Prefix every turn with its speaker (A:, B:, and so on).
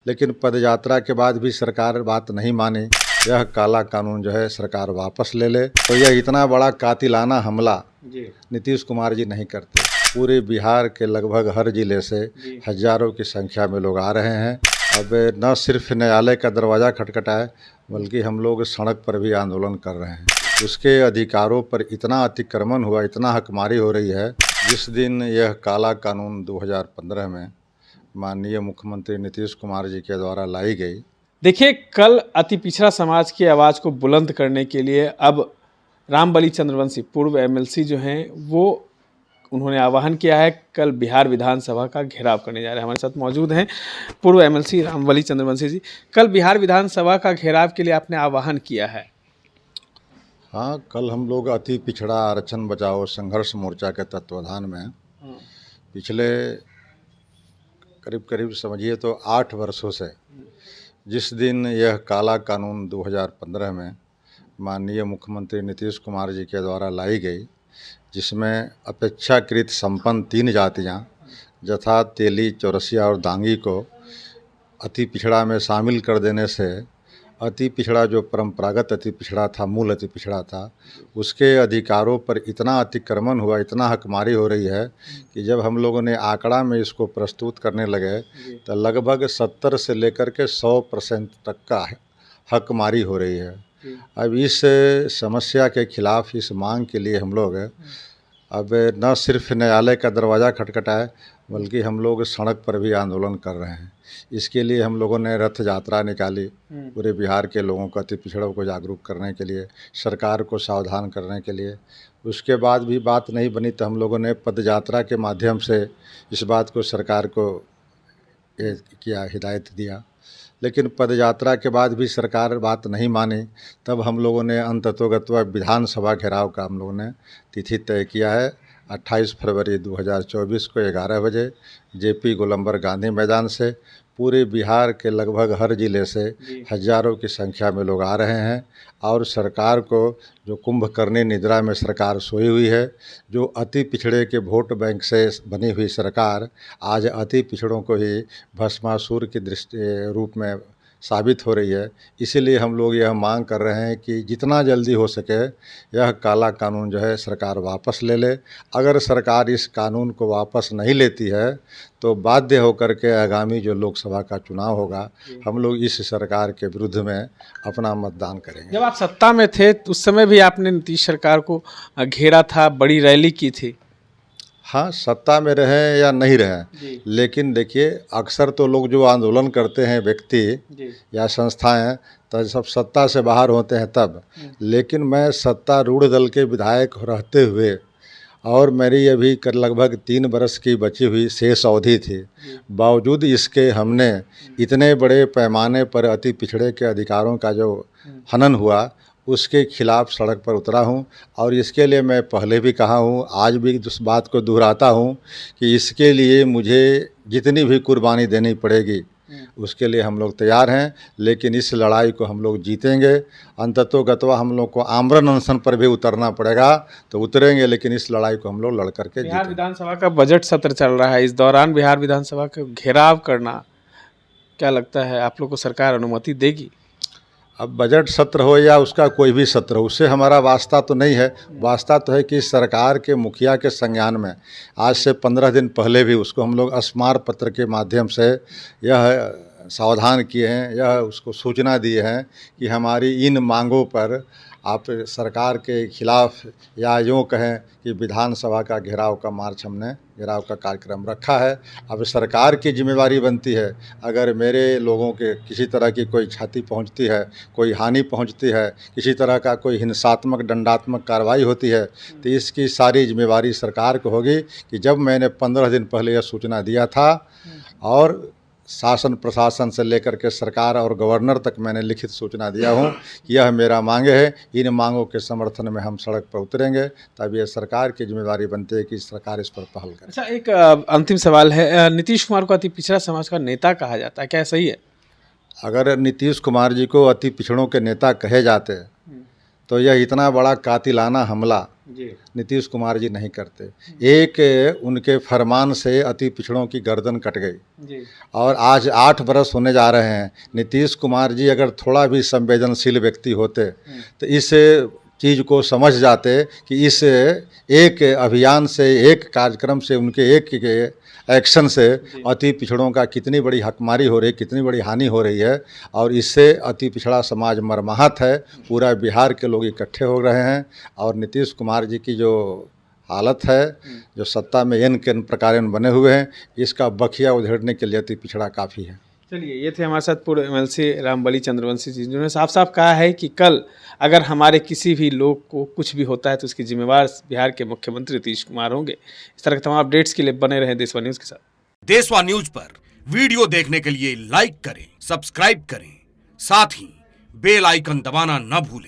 A: लेकिन पदयात्रा के बाद भी सरकार बात नहीं मानी। यह काला कानून जो है सरकार वापस ले ले। तो यह इतना बड़ा कातिलाना हमला नीतीश कुमार जी नहीं करते। पूरे बिहार के लगभग हर जिले से हजारों की संख्या में लोग आ रहे हैं। अब न सिर्फ न्यायालय का दरवाज़ा खटखटाए बल्कि हम लोग सड़क पर भी आंदोलन कर रहे हैं। उसके अधिकारों पर इतना अतिक्रमण हुआ, इतना हकमारी हो रही है। जिस दिन यह काला कानून 2015 में माननीय मुख्यमंत्री नीतीश कुमार जी के द्वारा लाई गई।
B: देखिए, कल अति पिछड़ा समाज की आवाज़ को बुलंद करने के लिए अब रामबली चंद्रवंशी पूर्व एमएलसी जो हैं वो उन्होंने आह्वान किया है। कल बिहार विधानसभा का घेराव करने जा रहे हैं। हमारे साथ मौजूद हैं पूर्व एमएलसी रामबली चंद्रवंशी जी। कल बिहार विधानसभा का घेराव के लिए आपने आह्वान किया है।
A: हाँ, कल हम लोग अति पिछड़ा आरक्षण बचाओ संघर्ष मोर्चा के तत्वाधान में पिछले करीब समझिए तो 8 वर्षों से जिस दिन यह काला कानून 2015 में माननीय मुख्यमंत्री नीतीश कुमार जी के द्वारा लाई गई, जिसमें अपेक्षाकृत संपन्न 3 जातियाँ यथा तेली, चौरसिया और दांगी को अति पिछड़ा में शामिल कर देने से अति पिछड़ा जो परंपरागत अति पिछड़ा था, मूल अति पिछड़ा था, उसके अधिकारों पर इतना अतिक्रमण हुआ, इतना हकमारी हो रही है कि जब हम लोगों ने आंकड़ा में इसको प्रस्तुत करने लगे तो लगभग 70 से लेकर के 100% तक का हकमारी हो रही है। अब इस समस्या के खिलाफ, इस मांग के लिए हम लोग अब न सिर्फ न्यायालय का दरवाज़ा खटखटाए बल्कि हम लोग सड़क पर भी आंदोलन कर रहे हैं। इसके लिए हम लोगों ने रथ यात्रा निकाली, पूरे बिहार के लोगों को, अति पिछड़ों को जागरूक करने के लिए, सरकार को सावधान करने के लिए। उसके बाद भी बात नहीं बनी तो हम लोगों ने पद यात्रा के माध्यम से इस बात को सरकार को किया, हिदायत दिया। लेकिन पद यात्रा के बाद भी सरकार बात नहीं मानी। तब हम लोगों ने अंततोगत्वा विधानसभा घेराव का हम लोगों ने तिथि तय किया है। 28 फरवरी 2024 को 11 बजे जेपी गोलंबर गांधी मैदान से पूरे बिहार के लगभग हर जिले से हजारों की संख्या में लोग आ रहे हैं। और सरकार को, जो कुंभकर्णी निद्रा में सरकार सोई हुई है, जो अति पिछड़े के वोट बैंक से बनी हुई सरकार आज अति पिछड़ों को ही भस्मासुर की दृष्टि रूप में साबित हो रही है। इसीलिए हम लोग यह मांग कर रहे हैं कि जितना जल्दी हो सके यह काला कानून जो है सरकार वापस ले ले। अगर सरकार इस कानून को वापस नहीं लेती है तो बाध्य होकर के आगामी जो लोकसभा का चुनाव होगा, हम लोग इस सरकार के विरुद्ध में अपना मतदान करेंगे।
B: जब आप सत्ता में थे उस समय भी आपने नीतीश सरकार को घेरा था, बड़ी रैली की थी।
A: हाँ, सत्ता में रहें या नहीं रहें, लेकिन देखिए अक्सर तो लोग जो आंदोलन करते हैं, व्यक्ति या संस्थाएं, तो सब सत्ता से बाहर होते हैं तब। लेकिन मैं सत्तारूढ़ दल के विधायक रहते हुए और मेरी अभी लगभग 3 बरस की बची हुई शेष अवधि थी, बावजूद इसके हमने इतने बड़े पैमाने पर अति पिछड़े के अधिकारों का जो हनन हुआ उसके खिलाफ सड़क पर उतरा हूं। और इसके लिए मैं पहले भी कहा हूं, आज भी उस बात को दोहराता हूं कि इसके लिए मुझे जितनी भी कुर्बानी देनी पड़ेगी उसके लिए हम लोग तैयार हैं। लेकिन इस लड़ाई को हम लोग जीतेंगे। अंततोगत्वा हम लोग को आमरण अनशन पर भी उतरना पड़ेगा तो उतरेंगे, लेकिन इस लड़ाई को हम लोग लड़ करके
B: बिहार विधानसभा का बजट सत्र चल रहा है, इस दौरान बिहार विधानसभा का घेराव करना, क्या लगता है आप लोग को सरकार अनुमति देगी?
A: अब बजट सत्र हो या उसका कोई भी सत्र हो, उससे हमारा वास्ता तो नहीं है। वास्ता तो है कि सरकार के मुखिया के संज्ञान में आज से 15 दिन पहले भी उसको हम लोग स्मार पत्र के माध्यम से यह सावधान किए हैं, यह उसको सूचना दिए हैं कि हमारी इन मांगों पर आप सरकार के खिलाफ, या यूँ कहें कि विधानसभा का घेराव का मार्च, हमने घेराव का कार्यक्रम रखा है। अब सरकार की जिम्मेवारी बनती है, अगर मेरे लोगों के किसी तरह की कोई क्षति पहुंचती है, कोई हानि पहुंचती है, किसी तरह का कोई हिंसात्मक दंडात्मक कार्रवाई होती है, तो इसकी सारी जिम्मेवारी सरकार को होगी। कि जब मैंने 15 दिन पहले यह सूचना दिया था और शासन प्रशासन से लेकर के सरकार और गवर्नर तक मैंने लिखित सूचना दिया हूं कि यह मेरा मांगे है, इन मांगों के समर्थन में हम सड़क पर उतरेंगे। तब यह सरकार की जिम्मेवारी बनती है कि सरकार इस पर पहल करे।
B: अच्छा, एक अंतिम सवाल है, नीतीश कुमार को अति पिछड़ा समाज का नेता कहा जाता है, क्या सही है?
A: अगर नीतीश कुमार जी को अति पिछड़ों के नेता कहे जाते तो यह इतना बड़ा कातिलाना हमला
B: जी।
A: नीतीश कुमार जी नहीं करते। एक उनके फरमान से अति पिछड़ों की गर्दन कट गई
B: जी।
A: और आज 8 बरस होने जा रहे हैं। नीतीश कुमार जी अगर थोड़ा भी संवेदनशील व्यक्ति होते तो इस चीज़ को समझ जाते कि इस एक अभियान से, एक कार्यक्रम से, उनके एक एक्शन से अति पिछड़ों का कितनी बड़ी हकमारी हो रही है, कितनी बड़ी हानि हो रही है और इससे अति पिछड़ा समाज मर्माहत है। पूरा बिहार के लोग इकट्ठे हो रहे हैं और नीतीश कुमार जी की जो हालत है, जो सत्ता में एन के प्रकार बने हुए हैं, इसका बखिया उधेड़ने के लिए अति पिछड़ा काफ़ी है।
B: चलिए, ये थे हमारे साथ पूर्व एमएलसी रामबली चंद्रवंशी जी, जिन्होंने साफ साफ कहा है कि कल अगर हमारे किसी भी लोग को कुछ भी होता है तो उसकी जिम्मेवार बिहार के मुख्यमंत्री नीतीश कुमार होंगे। इस तरह के तमाम अपडेट्स के लिए बने रहें देशवा न्यूज़ के साथ।
C: देशवा न्यूज पर वीडियो देखने के लिए लाइक करें, सब्सक्राइब करें, साथ ही बेल आइकन दबाना न भूलें।